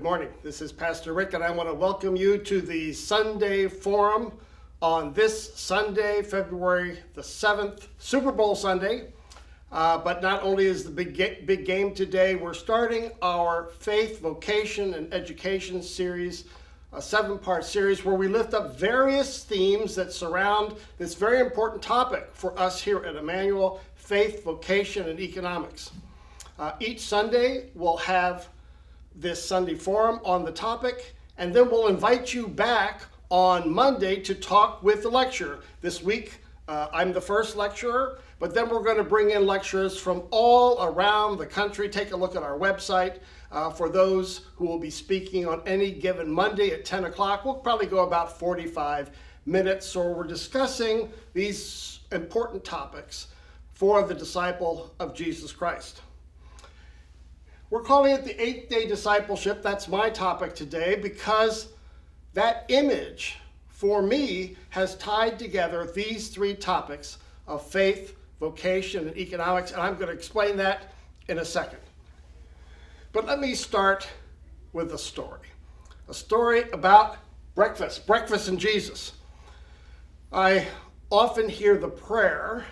Good morning. This is Pastor Rick, and I want to welcome you to the Sunday Forum on this Sunday, February the 7th, Super Bowl Sunday. But not only is the big game today, we're starting our faith, vocation, and education series, a 7-part series where we lift up various themes that surround this very important topic for us here at Emmanuel, faith, vocation, and economics. Each Sunday we'll have this Sunday Forum on the topic, and then we'll invite you back on Monday to talk with the lecturer. This week, I'm the first lecturer, but then we're going to bring in lecturers from all around the country. Take a look at our website for those who will be speaking on any given Monday at 10 o'clock. We'll probably go about 45 minutes, so we're discussing these important topics for the disciple of Jesus Christ. We're calling it the 8-day discipleship. That's my topic today because that image for me has tied together these 3 topics of faith, vocation, and economics, and I'm going to explain that in a second. But let me start with a story about breakfast and Jesus. I often hear the prayer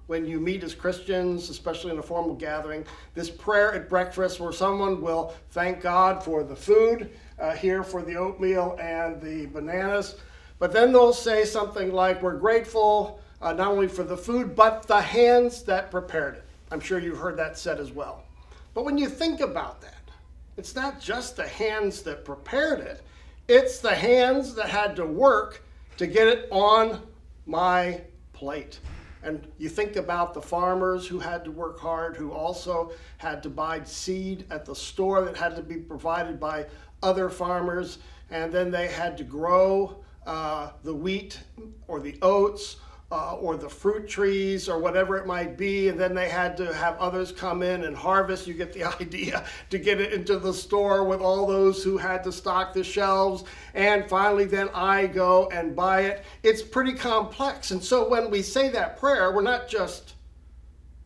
when you meet as Christians, especially in a formal gathering, this prayer at breakfast where someone will thank God for the food, here for the oatmeal and the bananas, but then they'll say something like, we're grateful not only for the food, but the hands that prepared it. I'm sure you've heard that said as well. But when you think about that, it's not just the hands that prepared it, it's the hands that had to work to get it on my plate. And you think about the farmers who had to work hard, who also had to buy seed at the store that had to be provided by other farmers, and then they had to grow the wheat or the oats or the fruit trees or whatever it might be, and then they had to have others come in and harvest. You get the idea, to get it into the store with all those who had to stock the shelves, and finally then I go and buy it. It's pretty complex, and so when we say that prayer, we're not just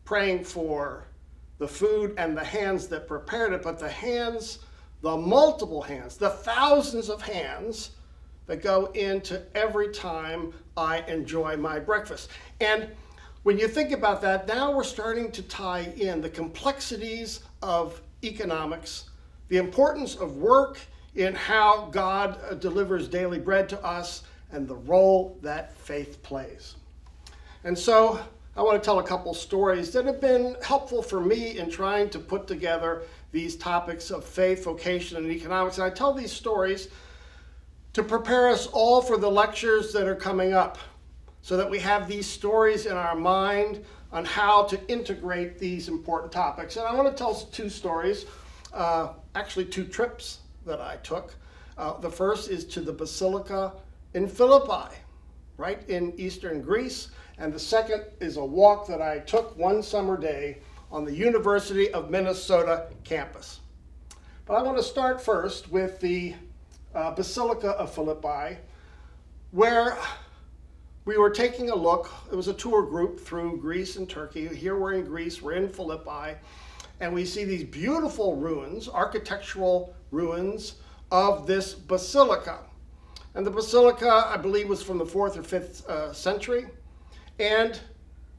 praying for the food and the hands that prepared it, but the hands, the multiple hands, the thousands of hands that go into every time I enjoy my breakfast. And when you think about that, now we're starting to tie in the complexities of economics, the importance of work in how God delivers daily bread to us, and the role that faith plays. And so I want to tell a couple stories that have been helpful for me in trying to put together these topics of faith, vocation, and economics. And I tell these stories to prepare us all for the lectures that are coming up, so that we have these stories in our mind on how to integrate these important topics. And I want to tell 2 stories, actually 2 trips that I took. The first is to the Basilica in Philippi, right in eastern Greece. And the second is a walk that I took one summer day on the University of Minnesota campus. But I want to start first with the Basilica of Philippi, where we were taking a look. It was a tour group through Greece and Turkey. Here we're in Greece, we're in Philippi, and we see these beautiful ruins, architectural ruins of this basilica. And the basilica, I believe, was from the 4th or 5th century. And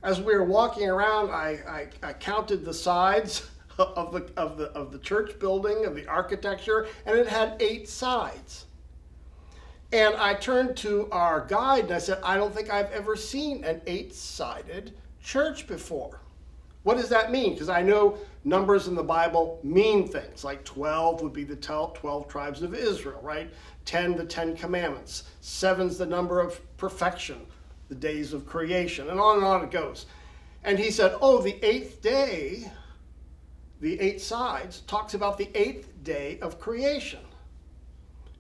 as we were walking around, I counted the sides of the church building, of the architecture, and it had 8 sides. And I turned to our guide and I said, I don't think I've ever seen an 8-sided church before. What does that mean? Because I know numbers in the Bible mean things, like 12 would be the 12 tribes of Israel, right? 10, the 10 commandments. 7's the number of perfection, the days of creation, and on it goes. And he said, oh, the 8th day, the 8 sides, talks about the 8th day of creation.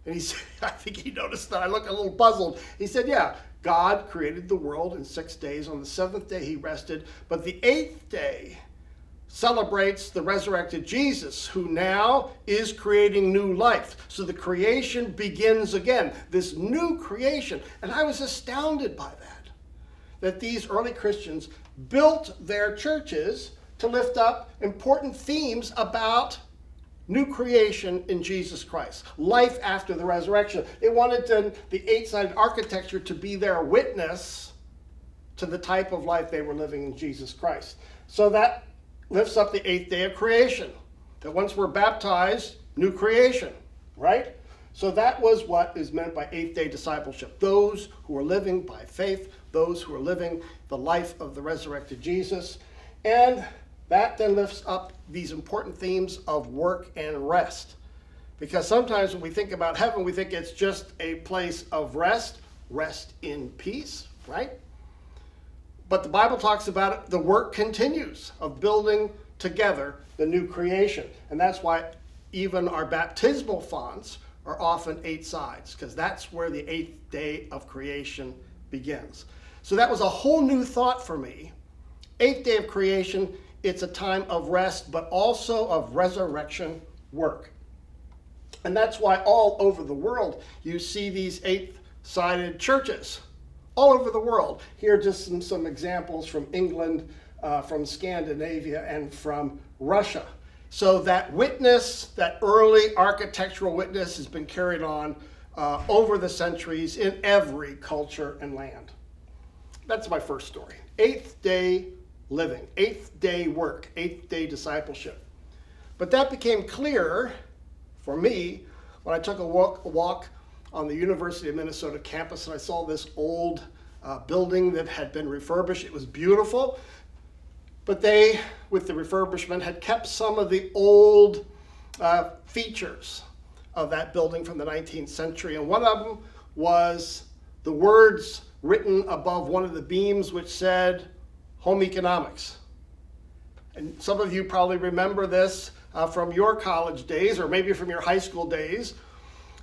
And he said, I think he noticed that I looked a little puzzled. He said, yeah, God created the world in 6 days. On the 7th day he rested. But the 8th day celebrates the resurrected Jesus, who now is creating new life. So the creation begins again, this new creation. And I was astounded by that these early Christians built their churches to lift up important themes about new creation in Jesus Christ, life after the resurrection. They wanted the Eightsided architecture to be their witness to the type of life they were living in Jesus Christ. So that lifts up the eighth day of creation, that once we're baptized, new creation, right? So that was what is meant by eighth day discipleship. Those who are living by faith, those who are living the life of the resurrected Jesus. And that then lifts up these important themes of work and rest. Because sometimes when we think about heaven, we think it's just a place of rest in peace, right? But the Bible talks about it, the work continues of building together the new creation. And that's why even our baptismal fonts are often 8 sides, because that's where the 8th day of creation begins. So that was a whole new thought for me. 8th day of creation, it's a time of rest, but also of resurrection work. And that's why all over the world you see these 8-sided churches. All over the world. Here are just some examples from England, from Scandinavia, and from Russia. So that witness, that early architectural witness, has been carried on over the centuries in every culture and land. That's my first story. 8th day living, 8th day work, 8th day discipleship. But that became clearer for me when I took a walk on the University of Minnesota campus, and I saw this old building that had been refurbished. It was beautiful, but they, with the refurbishment, had kept some of the old features of that building from the 19th century. And one of them was the words written above one of the beams which said, home economics. And some of you probably remember this from your college days, or maybe from your high school days.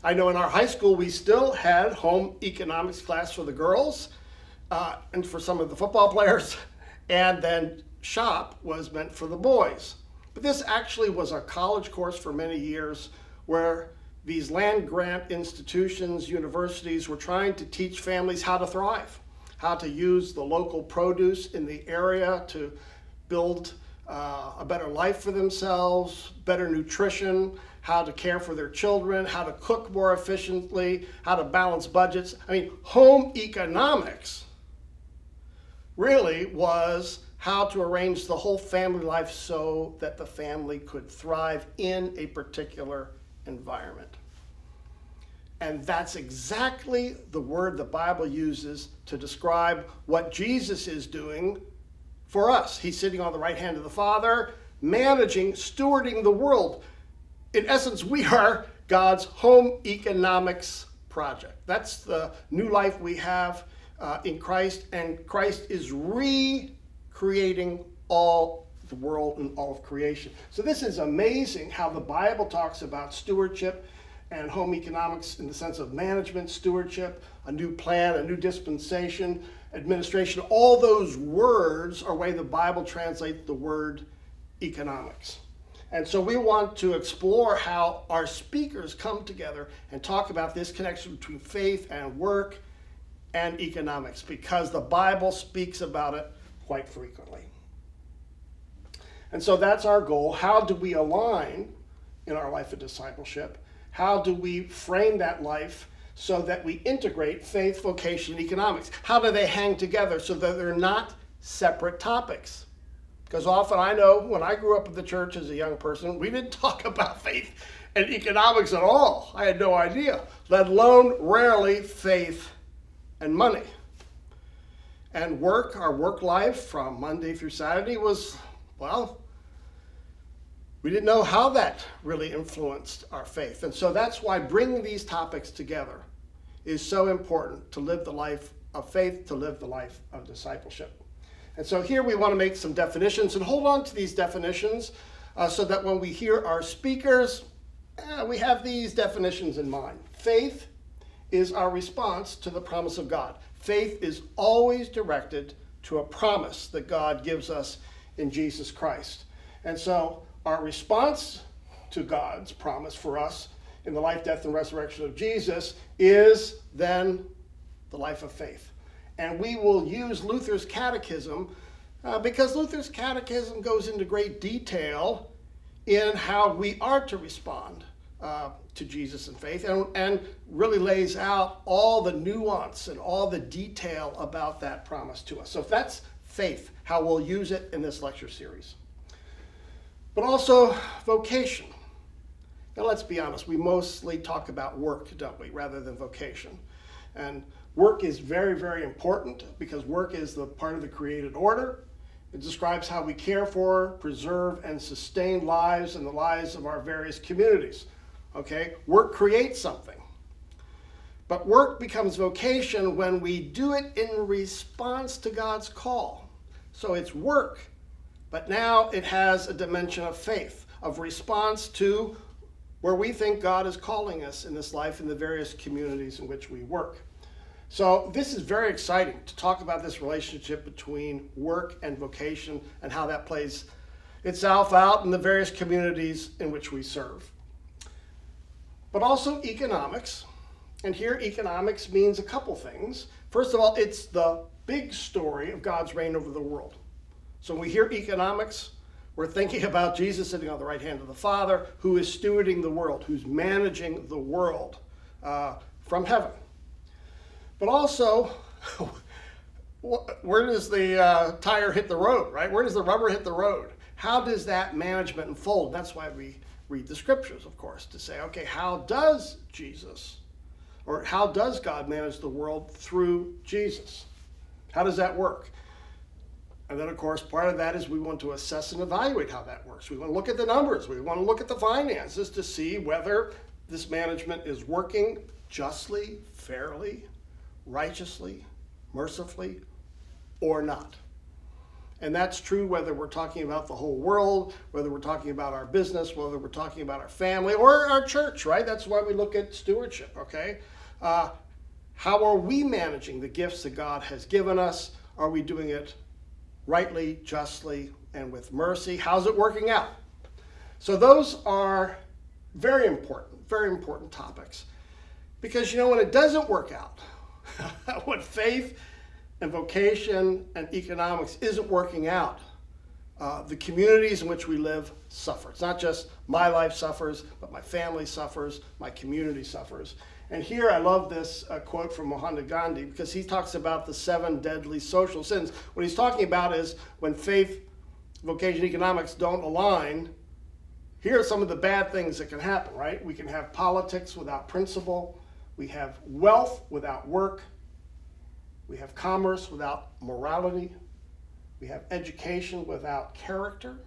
I know in our high school we still had home economics class for the girls and for some of the football players, and then shop was meant for the boys. But this actually was a college course for many years where these land grant institutions, universities, were trying to teach families how to thrive, how to use the local produce in the area to build a better life for themselves, better nutrition, how to care for their children, how to cook more efficiently, how to balance budgets. I mean, home economics really was how to arrange the whole family life so that the family could thrive in a particular environment. And that's exactly the word the Bible uses to describe what Jesus is doing for us. He's sitting on the right hand of the Father, managing, stewarding the world. In essence, we are God's home economics project. That's the new life we have in Christ, and Christ is recreating all the world and all of creation. So this is amazing how the Bible talks about stewardship and home economics in the sense of management, stewardship, a new plan, a new dispensation, administration. All those words are the way the Bible translates the word economics. And so we want to explore how our speakers come together and talk about this connection between faith and work and economics, because the Bible speaks about it quite frequently. And so that's our goal. How do we align in our life of discipleship? How do we frame that life so that we integrate faith, vocation, and economics? How do they hang together so that they're not separate topics? Because often I know when I grew up in the church as a young person, we didn't talk about faith and economics at all. I had no idea, let alone rarely faith and money. And work, our work life from Monday through Saturday was, well, we didn't know how that really influenced our faith. And so that's why bringing these topics together is so important, to live the life of faith, to live the life of discipleship. And so here we want to make some definitions and hold on to these definitions so that when we hear our speakers, we have these definitions in mind. Faith is our response to the promise of God. Faith is always directed to a promise that God gives us in Jesus Christ. And so our response to God's promise for us in the life, death, and resurrection of Jesus is then the life of faith. And we will use Luther's catechism because Luther's catechism goes into great detail in how we are to respond to Jesus in faith, and really lays out all the nuance and all the detail about that promise to us. So if that's faith, how we'll use it in this lecture series. But also vocation. Now let's be honest, we mostly talk about work, don't we, rather than vocation. And work is very, very important because work is the part of the created order. It describes how we care for, preserve, and sustain lives and the lives of our various communities. Okay, work creates something. But work becomes vocation when we do it in response to God's call. So it's work, but now it has a dimension of faith, of response to where we think God is calling us in this life in the various communities in which we work. So this is very exciting to talk about this relationship between work and vocation and how that plays itself out in the various communities in which we serve. But also economics. And here economics means a couple things. First of all, it's the big story of God's reign over the world. So when we hear economics, we're thinking about Jesus sitting on the right hand of the Father, who is stewarding the world, who's managing the world from heaven. But also, where does the tire hit the road, right? Where does the rubber hit the road? How does that management unfold? That's why we read the scriptures, of course, to say, okay, how does Jesus, or how does God manage the world through Jesus? How does that work? And then, of course, part of that is we want to assess and evaluate how that works. We want to look at the numbers. We want to look at the finances to see whether this management is working justly, fairly, righteously, mercifully, or not. And that's true whether we're talking about the whole world, whether we're talking about our business, whether we're talking about our family or our church, right? That's why we look at stewardship, okay? How are we managing the gifts that God has given us? Are we doing it rightly, justly, and with mercy? How's it working out? So those are very important topics. Because, when it doesn't work out, when faith and vocation and economics isn't working out, the communities in which we live suffer. It's not just my life suffers, but my family suffers, my community suffers. And here I love this quote from Mahatma Gandhi, because he talks about the 7 deadly social sins. What he's talking about is when faith, vocation, economics don't align, here are some of the bad things that can happen, right? We can have politics without principle. We have wealth without work. We have commerce without morality. We have education without character.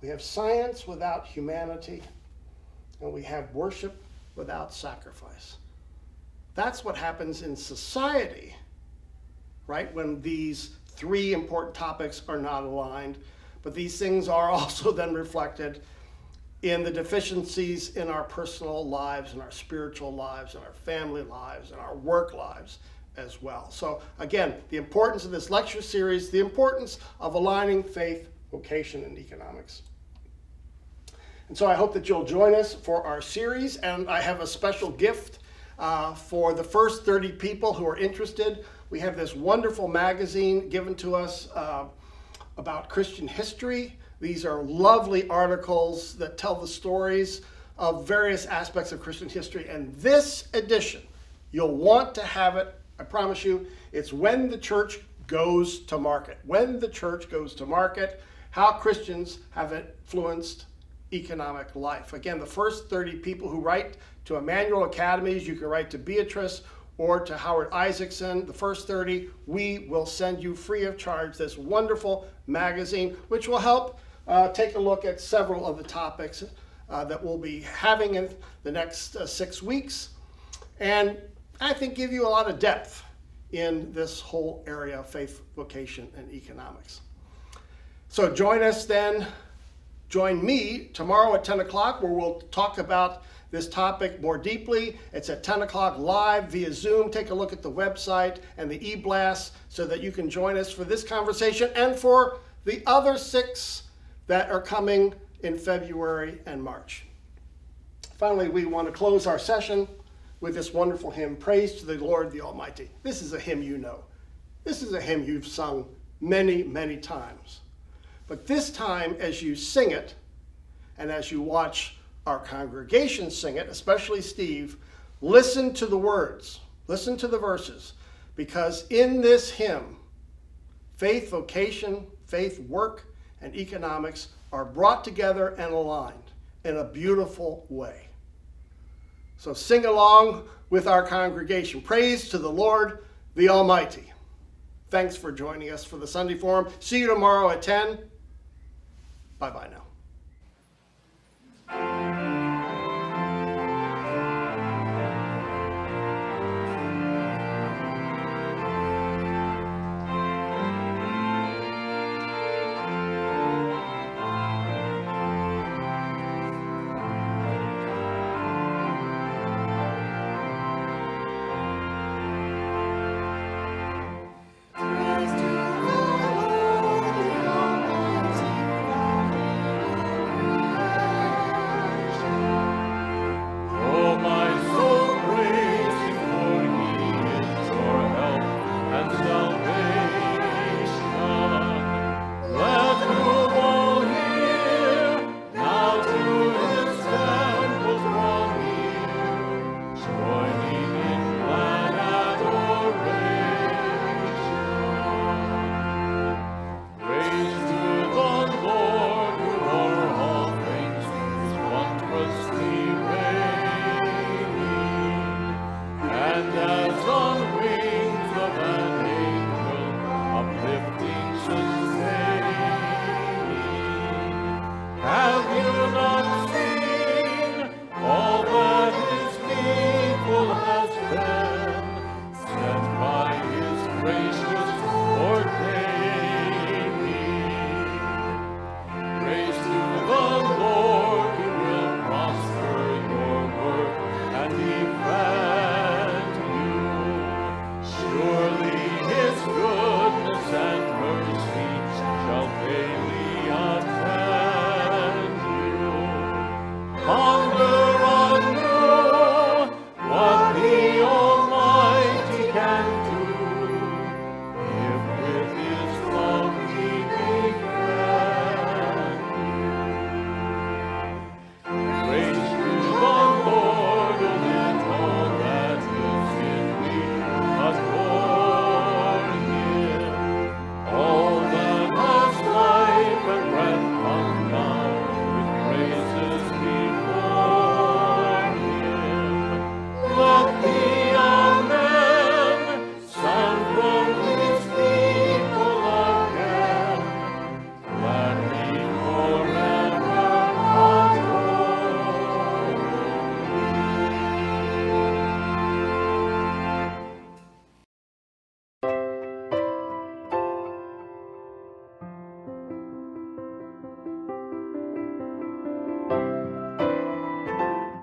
We have science without humanity. And we have worship without sacrifice. That's what happens in society, right? When these 3 important topics are not aligned. But these things are also then reflected in the deficiencies in our personal lives, in our spiritual lives, in our family lives, in our work lives as well. So again, the importance of this lecture series, the importance of aligning faith, vocation, and economics. And so I hope that you'll join us for our series, and I have a special gift for the first 30 people who are interested. We have this wonderful magazine given to us about Christian history. These are lovely articles that tell the stories of various aspects of Christian history. And this edition, you'll want to have it, I promise you. It's When the Church Goes to Market. When the Church Goes to Market, how Christians have influenced economic life. Again, the first 30 people who write to Emmanuel Academies, you can write to Beatrice or to Howard Isaacson. The first 30, we will send you free of charge this wonderful magazine, which will help take a look at several of the topics that we'll be having in the next 6 weeks, and I think give you a lot of depth in this whole area of faith, vocation, and economics. So join us then, join me tomorrow at 10 o'clock where we'll talk about this topic more deeply. It's at 10 o'clock live via Zoom. Take a look at the website and the e-blast so that you can join us for this conversation and for the other 6 that are coming in February and March. Finally, we want to close our session with this wonderful hymn, Praise to the Lord the Almighty. This is a hymn you know. This is a hymn you've sung many, many times. But this time, as you sing it, and as you watch our congregation sing it, especially Steve, listen to the words, listen to the verses, because in this hymn, faith, vocation, faith, work, and economics are brought together and aligned in a beautiful way. So sing along with our congregation. Praise to the Lord, the Almighty. Thanks for joining us for the Sunday Forum. See you tomorrow at 10. Bye-bye now.